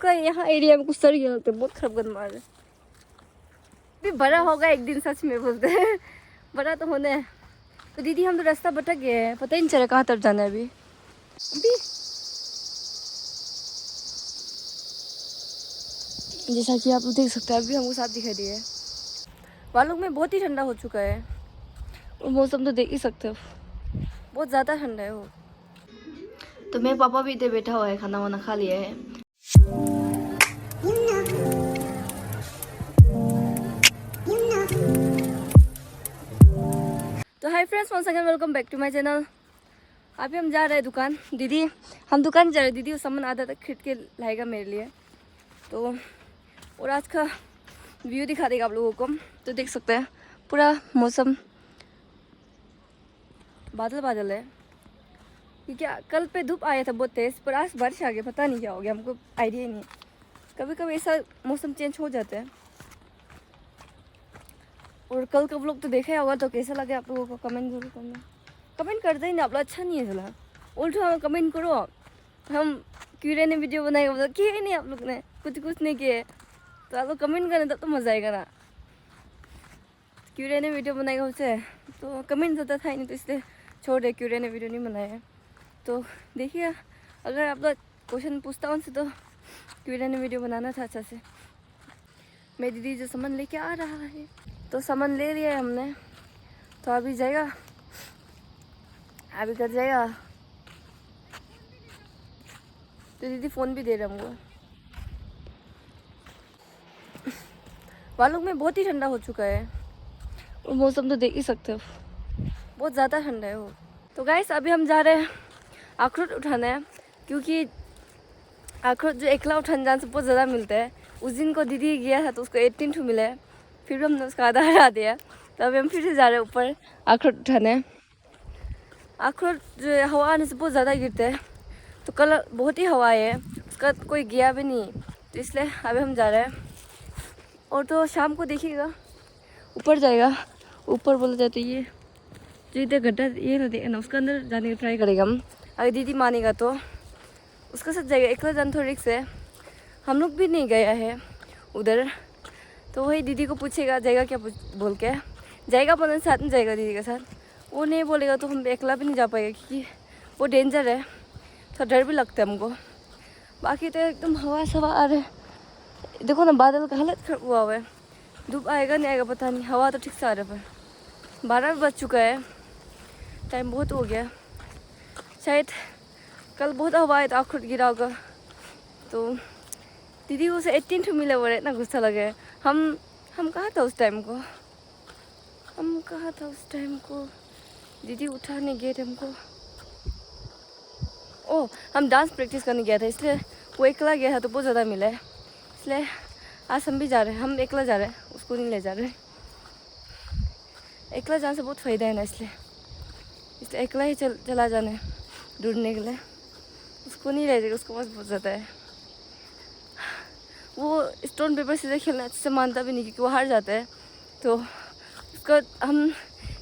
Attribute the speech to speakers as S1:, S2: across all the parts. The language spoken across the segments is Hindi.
S1: का यहाँ एरिया में कुछ सर होते बहुत खराब गंद मार रहे। भी बड़ा होगा एक दिन, सच में बोलते हैं बड़ा तो होने है। तो दीदी हम तो रास्ता भटक गए हैं, पता ही नहीं चला कहाँ तरफ जाना है अभी। जैसा कि आप लोग देख सकते हैं अभी हमको साथ दिखाई दिया है। बालू में बहुत ही ठंडा हो चुका है और मौसम तो देख ही सकते हो, बहुत ज़्यादा ठंडा है वो। तो मेरे पापा भी इधर बैठा हुआ है, खाना वाना खा लिया है। तो hi friends, once again welcome back to my channel. अभी हम जा रहे हैं दुकान। दीदी हम दुकान जा रहे हैं, दीदी वो सामान आधा तक खरीद के लाएगा मेरे लिए। तो और आज का व्यू दिखा देगा आप लोगों को। तो देख सकते हैं पूरा मौसम बादल बादल है, क्योंकि कल पे धूप आया था बहुत तेज़, पर आज बारिश आ गई। पता नहीं क्या हो गया, हमको आइडिया ही नहीं। कभी कभी ऐसा मौसम चेंज हो जाता है। और कल का व्लॉग तो देखा ही होगा, तो कैसा लगे आप लोगों को कमेंट जरूर करना। कमेंट करते ही नहीं आप लोग, अच्छा नहीं है चला। उल्टा हमें कमेंट करो, हम क्यूरे ने वीडियो बनाएगा, मतलब किया ही नहीं आप लोग ने, कुछ नहीं किए। तो आप लोग कमेंट करें तब तो मज़ा आएगा ना। क्यूरे ने वीडियो बनाएगा उसे, तो कमेंट होता था ही नहीं, तो इसलिए छोड़ दे, क्यूरे ने वीडियो नहीं बनाया। तो देखिए अगर आप लोग क्वेश्चन पूछता हूँ उनसे, तो क्यूरे ने वीडियो बनाना था अच्छा से। मेरी दीदी जो सामान लेके आ रहा है, तो सामान ले लिया है हमने, तो अभी जाएगा, अभी कर जाएगा। तो दीदी फ़ोन भी दे रहा हमको। वालों में बहुत ही ठंडा हो चुका है और मौसम तो देख ही सकते हो, बहुत ज़्यादा ठंडा है वो। तो गाइस अभी हम जा रहे हैं अखरोट उठाना है, क्योंकि अखरोट जो एकला उठाने जाने से बहुत ज़्यादा मिलता है। उस दिन को दीदी गया था तो उसको 18 ठो मिला है, फिर भी हमने उसका आधा हरा दिया। तो अभी हम फिर से जा रहे हैं ऊपर अखरोट उठाने। अखरोट जो हवा आने से बहुत ज़्यादा गिरते हैं, तो कल बहुत ही हवा है, उसका कोई गया भी नहीं, तो इसलिए अभी हम जा रहे हैं। और तो शाम को देखिएगा ऊपर जाएगा, ऊपर बोला जाता है ये जो इधर गड्ढा ये ना देखना, उसके अंदर जाने की ट्राई करेगा हम। अगर दीदी मानेगा तो उसका साथ जाएगा, एकला जाना थोड़ा रिक्स है, हम लोग भी नहीं गया है उधर। तो वही दीदी को पूछेगा जाएगा क्या बोल के, जाएगा बोलने साथ में जाएगा दीदी के साथ। वो नहीं बोलेगा तो हम एकला भी नहीं जा पाएगा, क्योंकि वो डेंजर है, थोड़ा डर भी लगता है हमको। बाकी तो एकदम हवा सवा आ रहा है, देखो ना बादल का हालत खराब हुआ है। धूप आएगा नहीं आएगा पता नहीं, हवा तो ठीक से आ रहा है। पर 12 बज चुका है, टाइम बहुत हो गया। शायद कल बहुत हवा आया था, अखरोट गिरा होगा। तो दीदी को से 18 ठो मिला हुआ है, इतना गुस्सा लगा है। हम कहाँ था उस टाइम को, हम कहाँ था उस टाइम को, दीदी उठाने गए थे हमको। ओह हम डांस प्रैक्टिस करने गया था, इसलिए वो एकला गया था तो बहुत ज़्यादा मिला है। इसलिए आज हम भी जा रहे हैं, हम एकला जा रहे हैं, उसको नहीं ले जा रहे। एकला जाने से बहुत फ़ायदा है ना, इसलिए एकला ही चला जाना है ढूंढने के लिए, उसको नहीं ले जाएगा, उसको बस बहुत ज़्यादा है। वो स्टोन पेपर सीधे खेलना अच्छे से मानता भी नहीं, क्योंकि वो हार जाता है। तो उसका हम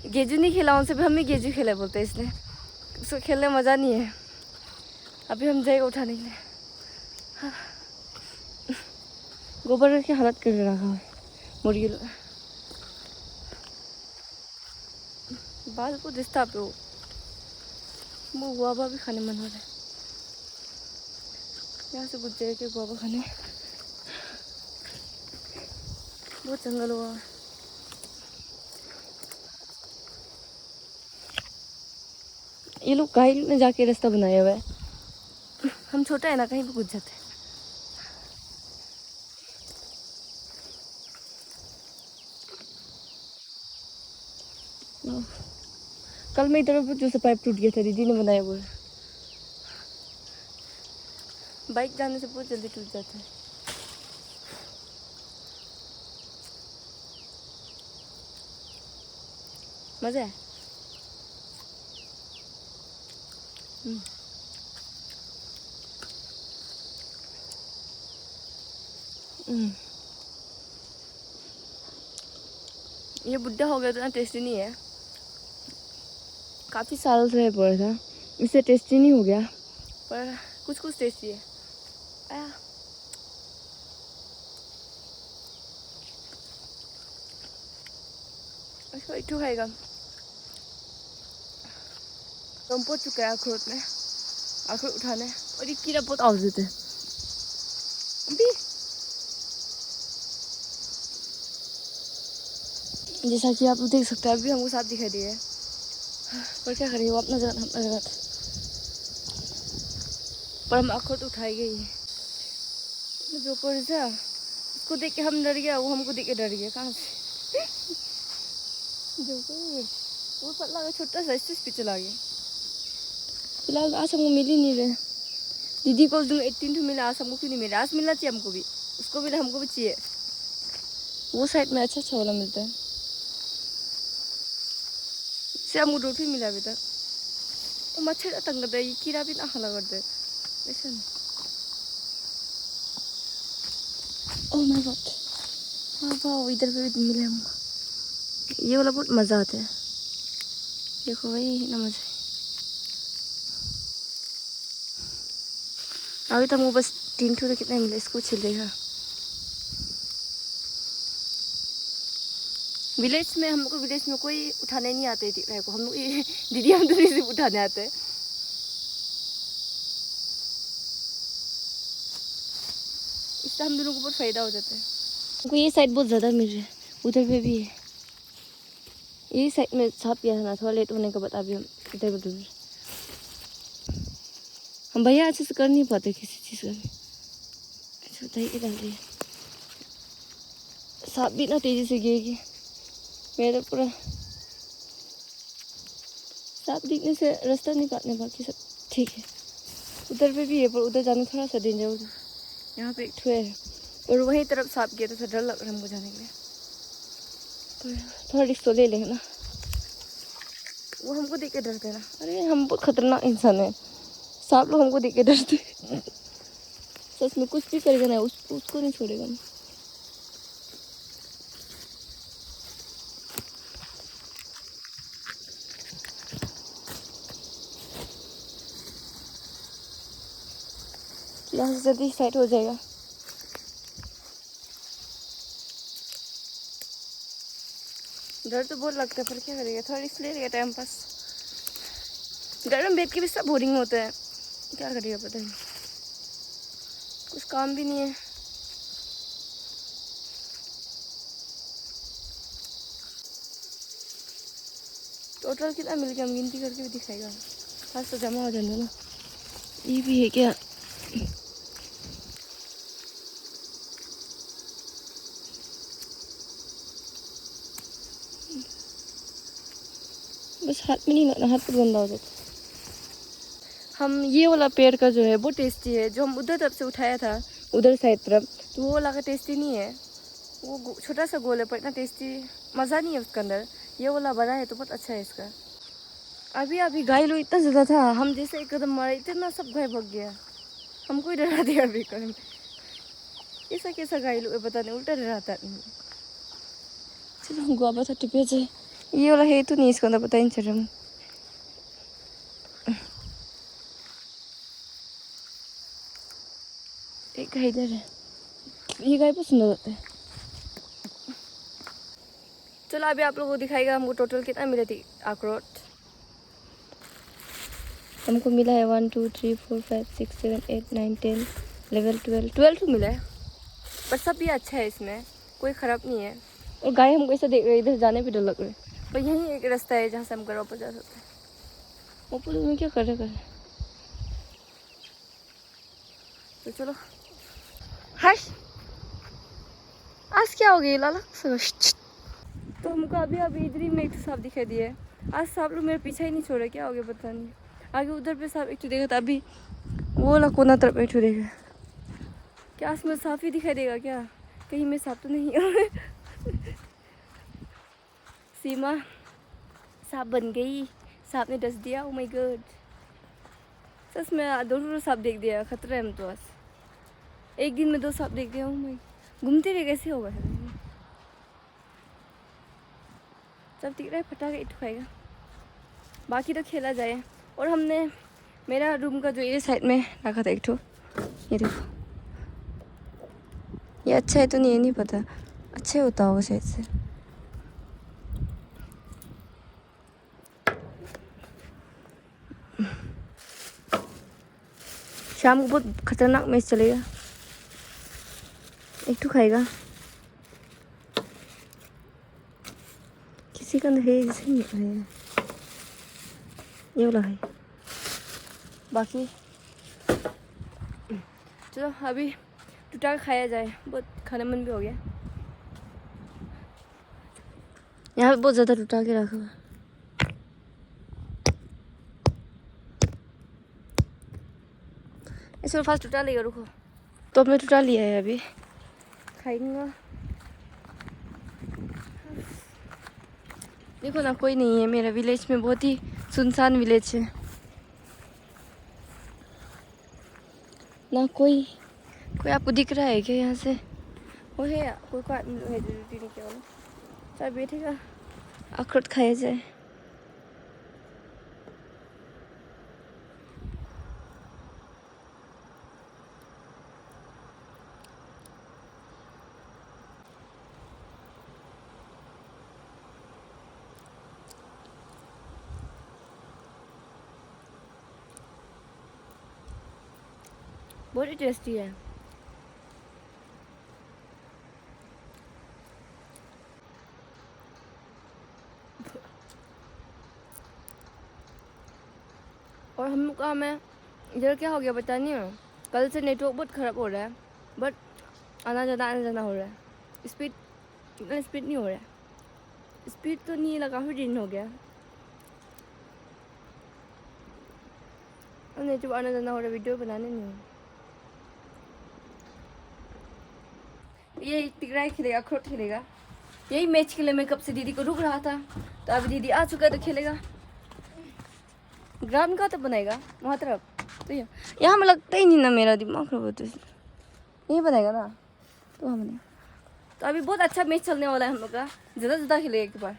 S1: गेजू नहीं खेला उनसे भी, हम ही गेजू खेला बोलते हैं, इसलिए उसको खेलने मज़ा नहीं है। अभी हम जाएगा उठाने के लिए। हाँ। गोबर की हालत कर रखा है मुर्गी लोग, बाल को दिस्ता पे वो गुआवा भी खाने मन हो रहा है। यहाँ से कुछ देर के गुआवा खाने, बहुत जंगल हुआ है। ये लोग कहीं में जाके रास्ता बनाया हुआ है, हम छोटा है ना, कहीं भी घुस जाते हैं। कल मेरी तरफ जो से पाइप टूट गया था, दीदी ने बनाया हुआ है। बाइक जाने से बहुत जल्दी टूट जाता है। मज़ा है। ये बुड्ढा हो गया तो ना टेस्टी नहीं है, काफ़ी साल से पड़ा था, इससे टेस्टी नहीं हो गया, पर कुछ टेस्टी है। आया इसको एक ठो खाएगा। तो हम पहुंच चुके हैं अखरोट में, अखरोट उठाने। और ये कीड़ा बहुत आवाज देते हैं अभी। जैसा कि आप लोग देख सकते हैं अभी हमको साथ दिखाई दिए। पर क्या करें, वो अपना जगह अपना जगह था। पर हम अखरोट उठाए गए। जो पर था उसको देख के हम डर गया, वो हमको देख के डर गया। कहाँ से जो वो पतला का छोटा सा स्टेज पे चला गया। फिलहाल आज हमको मिल ही नहीं रहे। दीदी को उस दिन 18 तो मिला, आज हमको क्यों नहीं मिला? आज मिलना चाहिए हमको भी, उसको मिला हमको भी चाहिए। वो साइड में अच्छा अच्छा वाला मिलता है। से हमको रोटी मिला अभी तक। वो मच्छर तंग करता है, ये कीड़ा भी ना हला करते ऐसा नहीं। ओह माय गॉड, हाँ वाह, इधर पे भी मिले हमको। ये वाला बहुत मज़ा आता है। देखो भाई ना मज़ा। अभी तक वो बस 3 ठो तो कितना मिला, इसको छिलेगा। विलेज में हमको, विलेज में कोई उठाने नहीं आते दिख रहा है को। हम लोग ये दीदी हम तो सिर्फ उठाने आते हैं। इससे हम दोनों को बहुत फायदा हो जाता है। हमको ये साइड बहुत ज़्यादा मिल रहा है, उधर पे भी है। ये साइड में सांप गया था ना, थोड़ा लेट होने के बाद अभी हम इधर को ढूंढ। हम भैया अच्छे से कर नहीं पाते किसी चीज़ का भी। दही डाल दिए, सांप भी इतना तेज़ी से गिरेगी। मेरा पूरा सांप दिखने से रास्ता नहीं काटने, बाकी सब ठीक है। उधर पे भी है, पर उधर जाना थोड़ा सा डेंजर। उधर यहाँ पे एक ठो है, और वहीं तरफ सांप गया तो डर लग रहा है हमको जाने के लिए। पर थोड़ा रिस्क तो ले लेंगे ना। वो हमको देख के डरते ना। अरे हम बहुत खतरनाक इंसान है, सांप लोग हमको देख के डरते। सच में कुछ भी करेगा ना, उसको नहीं छोड़ेगा ना। यहाँ से जल्दी साइड हो जाएगा। डर तो बहुत लगता है, पर क्या करेगा, थोड़ा रिस्क ले लेगा टाइम पास। घर में बैठ के भी सब बोरिंग होता है, क्या करेगा पता नहीं, कुछ काम भी नहीं है। टोटल कितना मिल गया हम गिनती करके भी दिखाएगा। खास तो जमा हो जाएगा ना। ये भी है क्या? बस हाथ में नहीं लगना, हाथ पर गंदा हो जाता। हम ये वाला पेड़ का जो है बहुत टेस्टी है, जो हम उधर तरफ से उठाया था, उधर साइड तरफ, तो वो वाला का टेस्टी नहीं है। वो छोटा सा गोल है पर इतना टेस्टी मज़ा नहीं है उसके अंदर। ये वाला बड़ा है तो बहुत अच्छा है इसका। अभी अभी गाय लोग इतना ज़्यादा था, हम जैसे एक कदम मारे इतना सब गाय भाग गया। हमको ही डरा दिया अभी कदम। ऐसा कैसा गाय लोग पता नहीं, उल्टा डराता नहीं। चलो हमको अब था टिपे जाए। ये वाला है तो नहीं, इसका अंदर पता ही नहीं चल रहा। एक गाय इधर है, ये गाय बहुत सुंदर होता है। चलो अभी आप लोगों को दिखाएगा हमको टोटल कितना मिले थे अखरोट। हमको मिला है 1 2 3 4 5 6 7 8 9 10 11 12 मिला है। पर सब भी अच्छा है, इसमें कोई ख़राब नहीं है। और गाय हमको ऐसा देख रहे हैं, इधर जाने भी डर लग रहा है। पर यहीं एक रास्ता है जहाँ से हम घर वापस जा सकते हैं। ऊपर में क्या कर रहे हैं, तो चलो। हर्ष आज क्या हो गई लाला? तो हमको अभी अभी इधर ही में एक सांप दिखाई दिया है। आज सांप लोग मेरे पीछे ही नहीं छोड़ रहे, क्या हो गया पता नहीं। आगे उधर पे सांप एक देखा था, अभी वो वाला कोना तरफ एक देखा। क्या इसमें सांप ही दिखाई देगा क्या? कहीं में सांप तो नहीं है? सीमा सांप बन गई, सांप ने डस दिया। ओ माय गॉड, सच में दो सांप देख दिया, खतरा है हम तो। आज एक दिन में 2 सांप देख दिया हूँ मैं। घूमते रहे कैसे होगा? सब दिख रहा है, फटाके इट खाएगा, बाकी तो खेला जाए। और हमने मेरा रूम का जो ये साइड में रखा था एक ठो, ये देखो। ये अच्छा है तो नहीं, ये नहीं पता, अच्छा होता होगा शायद से। शाम को बहुत खतरनाक मैच चलेगा। एक तो खाएगा, किसी का है जैसे नहीं है, ये वाला है। बाकी चलो अभी टूटा खाया जाए, बहुत खाने मन भी हो गया। यहाँ पे बहुत ज़्यादा टूटा के रखा हुआ। ऐसे फास्ट टूटा लिया, रुको। तो हमने टूटा लिया है, अभी खाएंगे। देखो ना, कोई नहीं है मेरा विलेज में, बहुत ही सुनसान विलेज है ना। कोई आपको दिख रहा है क्या यहाँ से? वो है कोई आदमी है जो ड्यूटी नहीं किया वाला। चाहे बैठेगा, अखरोट खाया जाए। बहुत ही टेस्टी है। और हम लोग का हमें इधर क्या हो गया पता नहीं है, कल से नेटवर्क बहुत ख़राब हो रहा है, बट आना जाना हो रहा है। स्पीड इतना स्पीड नहीं हो रहा है, स्पीड तो नहीं लगा, काफ़ी दिन हो गया। नेटवर्क आना जाना हो रहा है, वीडियो बनाने नहीं। ये टिकराई खेलेगा, अखरोट खेलेगा। यही मैच के लिए मैं कब से दीदी को रुक रहा था, तो अभी दीदी आ चुका है तो खेलेगा। ग्राउंड का तो बनाएगा वहाँ तरफ, तो यहाँ में लगता ही नहीं ना, मेरा दिमाग खराब होता है। यही बनाएगा ना, तो वहाँ बनेगा। तो अभी बहुत अच्छा मैच चलने वाला है हम लोग का, ज़्यादा खेलेगा एक बार।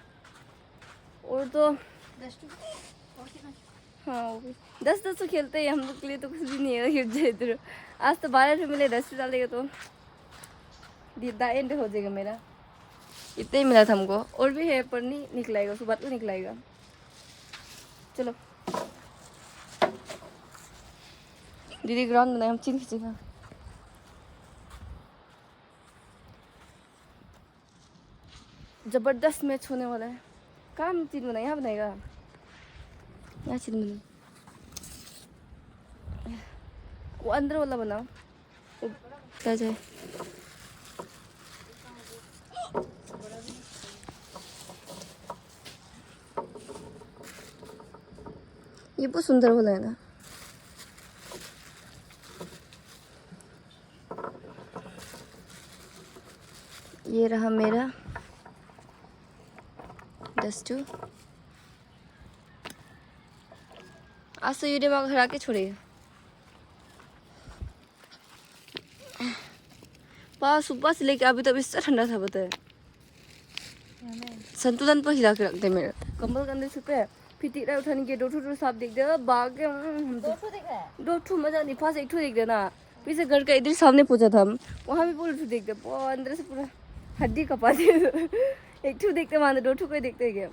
S1: और तो हाँ, वो भी 10 तो खेलते हैं हम लोग के लिए, तो कुछ भी नहीं है। गिर जाए इधर। आज तो 12 मिले, 10 डालेगा तो एंड हो जाएगा मेरा। इतना ही मिला था हमको, और भी है पर नहीं निकलाएगा, सुबह को निकलाएगा। चलो दीदी ग्राउंड बनाए, हम चिन खींचेगा। जबरदस्त मैच होने वाला है। कहाँ हम चिन बनाए? यहाँ बनाएगा, यहाँ चिन बना। वो अंदर वाला बनाओ, वो क्या जाए। ये बहुत सुंदर वाला है ना। ये रहा मेरा डस्टू। आज तो ये दिमाग हरा के छोड़ेगा। सुबह से लेके अभी तक इससे ठंडा था, बताए। संतुलन पर हिला के रखते मेरे कंबल के अंदर छुपे। फिर तीरा उठाने के 2 साफ दिख दे, बाग के 2 मजा नहीं। फास्ट 1 दिख देना, फिर से घर का इधर सामने पूछा था हम, वहाँ भी पूरा दिख दे, अंदर से पूरा हड्डी कपा दे। 1 देखते वहाँ 2 को देखते क्या।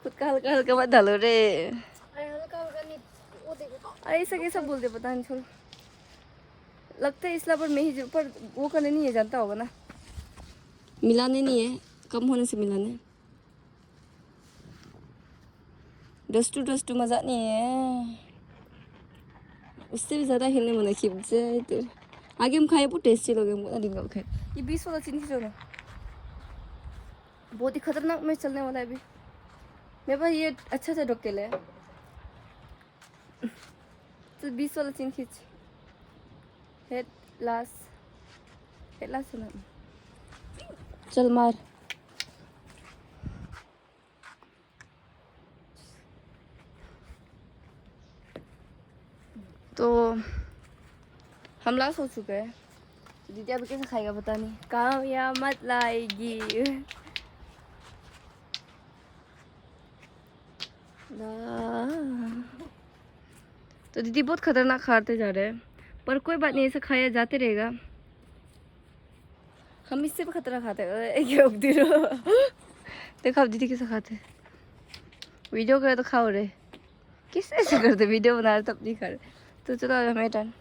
S1: खुद का हल्का हल्का मत डालो रे। अरे ऐसा कैसा बोलते पता नहीं, छोड़। लगता है इसलिए पर मैं ही पर वो करने नहीं है, जानता होगा ना, मिलाने नहीं है, कम होने से मिलाने। डस्टू मजा नहीं है, उससे भी ज़्यादा हिलने मना खींच जाए। तो आगे हम खाए बहुत टेस्टी लगे हमको, ना खाए। ये 20 वाला चीनी खींचो ना, बहुत ही खतरनाक मैच चलने वाला है अभी। मेरे पास ये अच्छा सा ढोकेल है, तो 20 वाला चीन खींच। हेड लास्ट ना, चल मार। तो हम लास्ट हो चुके हैं, तो दीदी अभी कैसे खाएगा पता नहीं, कामयाब मत लाएगी। तो दीदी बहुत खतरनाक खाते जा रहे हैं, पर कोई बात नहीं, ऐसे खाया जाते रहेगा। हम इससे भी खतरा खाते हैं। देखो अब दीदी कैसे खाते हैं। वीडियो करे तो खाओ रे, किस ऐसे करते वीडियो बना रहे तब नहीं खा रहे। तो चलो अब हमें टर्न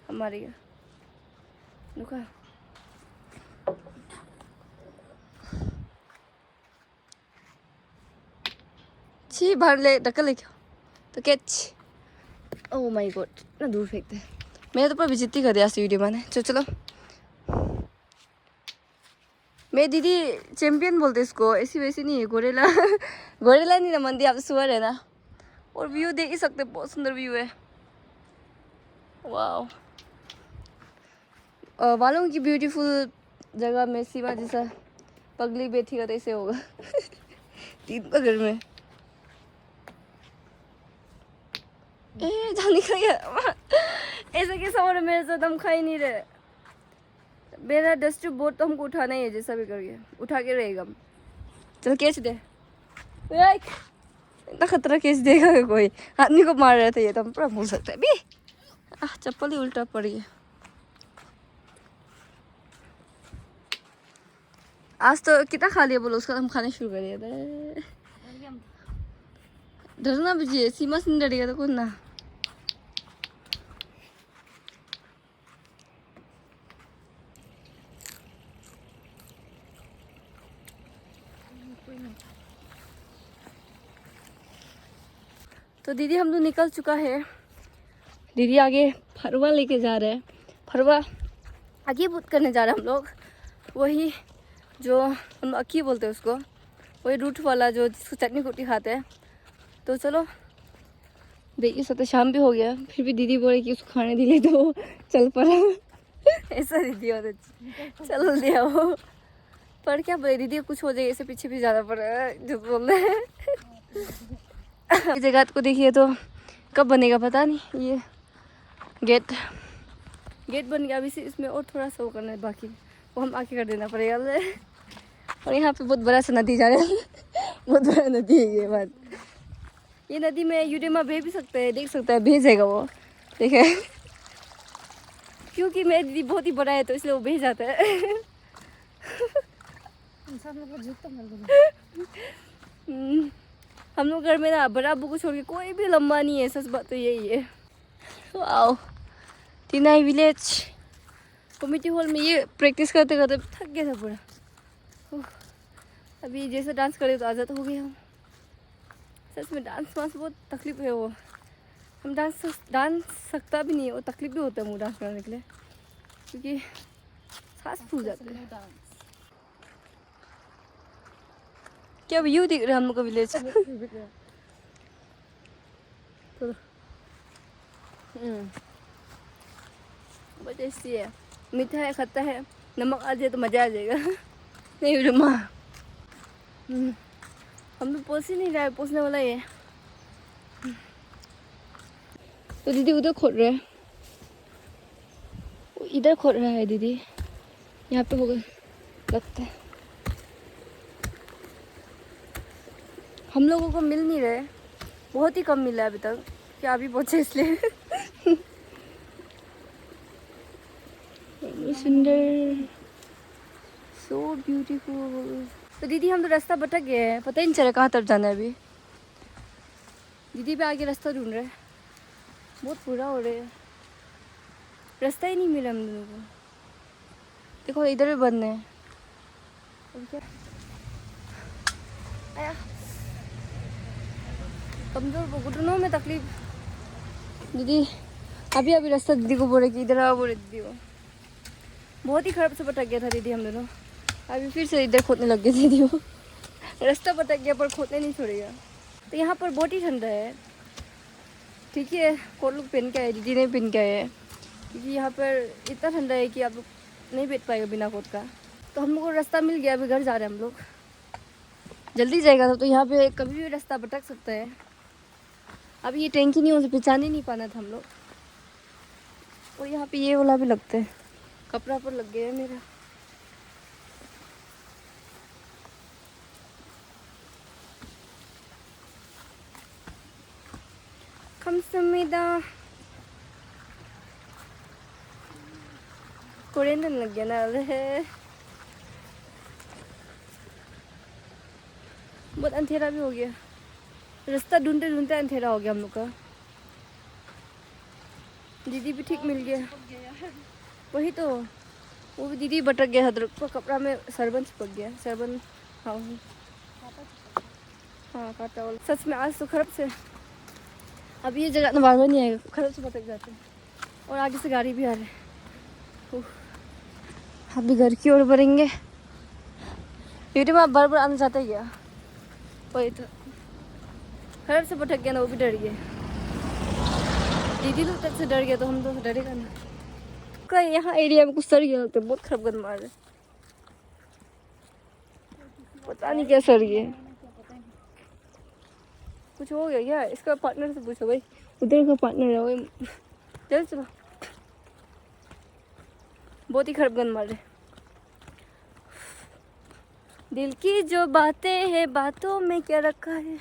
S1: हमारी है। रुका छी बाहर ले ढक्कन लेके तो कैच। ओह माय गॉड इतना दूर फेंकते हैं। मैं तो पर बेइज्जती कर दिया वीडियो मैंने। चलो मैं दीदी चैंपियन बोलते इसको, ऐसी वैसी नहीं है गोरेला। गोरेला नहीं ना मंदी, आप सुअर है ना। और व्यू देख ही सकते, बहुत सुंदर व्यू है। वाह वालों की ब्यूटीफुल जगह में सीमा जैसा पगली बैठी का ऐसे होगा। तीन पगड़ में जाने का गया। ऐसा कैसा हो रहा है मेरे साथ, हम खा ही नहीं रहे। मेरा डस्ट बोर्ड तो हमको उठाना ही है, जैसा भी करके उठा के रहेगा हम। चल कैच दे, इतना खतरा कैच देगा कोई, आदमी को मार रहे थे ये तो हम पूरा भूल सकते हैं भी। चप्पल ही उल्टा पड़ गया। आज तो कितना खा लिया बोलो, उसका हम खाने शुरू कर दिया था। डरना भी सीमा से नहीं डरेगा तो कौन ना। तो दीदी हम लोग निकल चुका है। दीदी आगे फरवा लेके जा रहे हैं। फरवा आगे बुत करने जा रहे हैं हम लोग। वही जो हम अक्की बोलते हैं उसको, वही रूट वाला जो जिसको चटनी कुटी खाते हैं। तो चलो देखिए सकते, शाम भी हो गया फिर भी दीदी बोले कि उसको खाने दिले तो चल पड़ा। ऐसा दीदी और चल दिया वो। पर क्या बोले दीदी कुछ हो जाए, ऐसे पीछे भी ज़्यादा पड़ा जो बोल रहे हैं। इस जगह को देखिए तो कब बनेगा पता नहीं। ये गेट बन गया, अभी से इसमें और थोड़ा सा वो करना है बाकी, वो हम आके कर देना पड़ेगा। और यहाँ पे बहुत बड़ा सा नदी जा रहा है। बहुत बड़ा नदी है ये बात। ये नदी में यूडेमा बह भी सकते हैं, देख सकता है बह जाएगा वो, देखे। क्योंकि मेरा दीदी बहुत ही बड़ा है तो इसलिए वो बह जाता है। हम लोग घर में ना बड़ा अब्बू को छोड़ के कोई भी लंबा नहीं है, सच बात तो यही है। वाओ टीनाई विलेज कम्युनिटी हॉल में ये प्रैक्टिस करते करते थक गया था पूरा। अभी जैसे डांस करे तो आज़ाद हो गए हम। सच में डांस वांस बहुत तकलीफ है वो, हम डांस सकता भी नहीं है, वो तकलीफ भी होता है मुझे डांस करने के लिए, क्योंकि सांस फूल जाता है। क्या व्यू दिख रहा है हम लोग का विलेज। बहुत टेस्टी है, मीठा है, खट्टा है, नमक आ जाए तो मज़ा आ जाएगा। नहीं रुमा हम लोग पोस ही नहीं रहा है, पोसने वाला ही है। तो दीदी उधर खोद रहे हैं, इधर खोद रहा है दीदी, यहाँ पे होगा लगता है। हम लोगों को मिल नहीं रहे, बहुत ही कम मिला है अभी तक, क्या अभी पहुँचे इसलिए। सुंदर, सो ब्यूटीफुल। तो दीदी हम तो रास्ता भटक गए हैं, पता ही नहीं चला कहाँ तरफ जाना है अभी। दीदी भी आगे रास्ता ढूंढ रहे हैं, बहुत बुरा हो रहा है, रास्ता ही नहीं मिला हम लोगों को। देखो इधर भी बंद है। अब क्या आया कमजोर घुटनों में तकलीफ। दीदी अभी रास्ता दीदी को बोले कि इधर आओ, बोले दीदी वो बहुत ही खराब से भटक गया था दीदी हम दोनों। अभी फिर से इधर खोदने लग गए दीदी वो। रास्ता भटक गया पर खोदने नहीं छोड़ेगा। तो यहाँ पर बहुत ही ठंडा है, ठीक है। कोट लोग पहन के आए, दीदी नहीं पहन के आए हैं, क्योंकि यहाँ पर इतना ठंडा है कि आप लोग नहीं बैठ पाएगा बिना कोट का। तो हम लोग को रास्ता मिल गया, अभी घर जा रहे हैं हम लोग, जल्दी जाएगा। तो यहाँ पे कभी भी रास्ता भटक सकता है। अभी ये टैंकी नहीं, उसे पहचान ही नहीं पाना था हम लोग। और यहाँ पे ये वाला भी लगता है, कपड़ा पर लग गया है मेरा। 감사합니다। कोरियन लग गया ना। बहुत अंधेरा भी हो गया। रास्ता ढूंढते ढूंढते अंधेरा हो गया हम लोग का। दीदी भी ठीक मिल गया। वही तो, वो भी दीदी भटक गया हदर को कपड़ा में सरबन चिपक गया। सरबन, हाँ हाँ काटा वाला। सच में आज तो खराब से, अब ये जगह बार बार नहीं आएगा, खराब से भटक जाते हैं। और आगे से गाड़ी भी आ रही है। अभी घर की ओर बढ़ेंगे। यूट्यूब में बार बार आना चाहता है क्या? वही तो, खराब से भटक गया ना, वो भी डर गया। दीदी लोग तक से डर गया तो हम तो डरेगा ना। कहीं यहाँ एरिया में कुछ सर गया तो बहुत खराब गंद मार रहे, पता नहीं क्या सर गया। कुछ हो गया क्या? इसका पार्टनर से पूछो भाई, उधर का पार्टनर है वही। चल चलो, बहुत ही खराब गंद मार रहे। दिल की जो बातें हैं, बातों में क्या रखा है।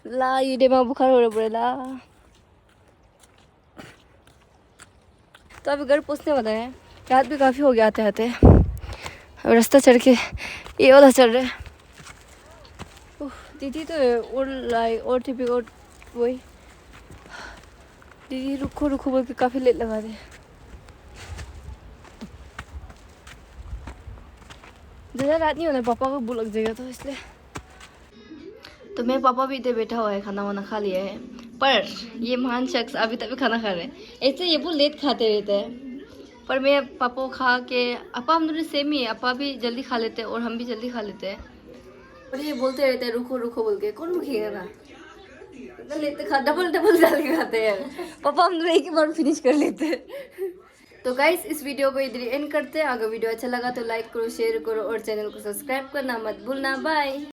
S1: ला ये डेमा बुखार हो रहा बोले ला। तो अभी घर पहुँचने वाला है। रात भी काफ़ी हो गया आते आते। अब रास्ता चढ़ के ये वाला चल रहा है। दीदी तो और लाई और टिपी और वही। दीदी रुको रुको बोल के काफ़ी लेट लगा दे। ज़्यादा रात नहीं होना, पापा को भूख लग जाएगा तो इसलिए। तो मेरे पापा भी इधर बैठा हुआ है, खाना वाना खा लिया है। पर ये महान शख्स अभी तक भी खाना खा रहे हैं। ऐसे ये बहुत लेट खाते रहते हैं। पर मैं पापा को खा के, अपा हम दोनों सेम ही है। अपा भी जल्दी खा लेते हैं और हम भी जल्दी खा लेते हैं। और ये बोलते रहते हैं रुको रुको बोल के, कौन रुकेगा ना? लेते खा, डबल डबल डाल के खाते हैं। पापा हम दोनों एक ही बार फिनिश कर लेते हैं। तो गाइस इस वीडियो को इधर एंड करते हैं। अगर वीडियो अच्छा लगा तो लाइक करो, शेयर करो और चैनल को सब्सक्राइब करना मत भूलना। बाय।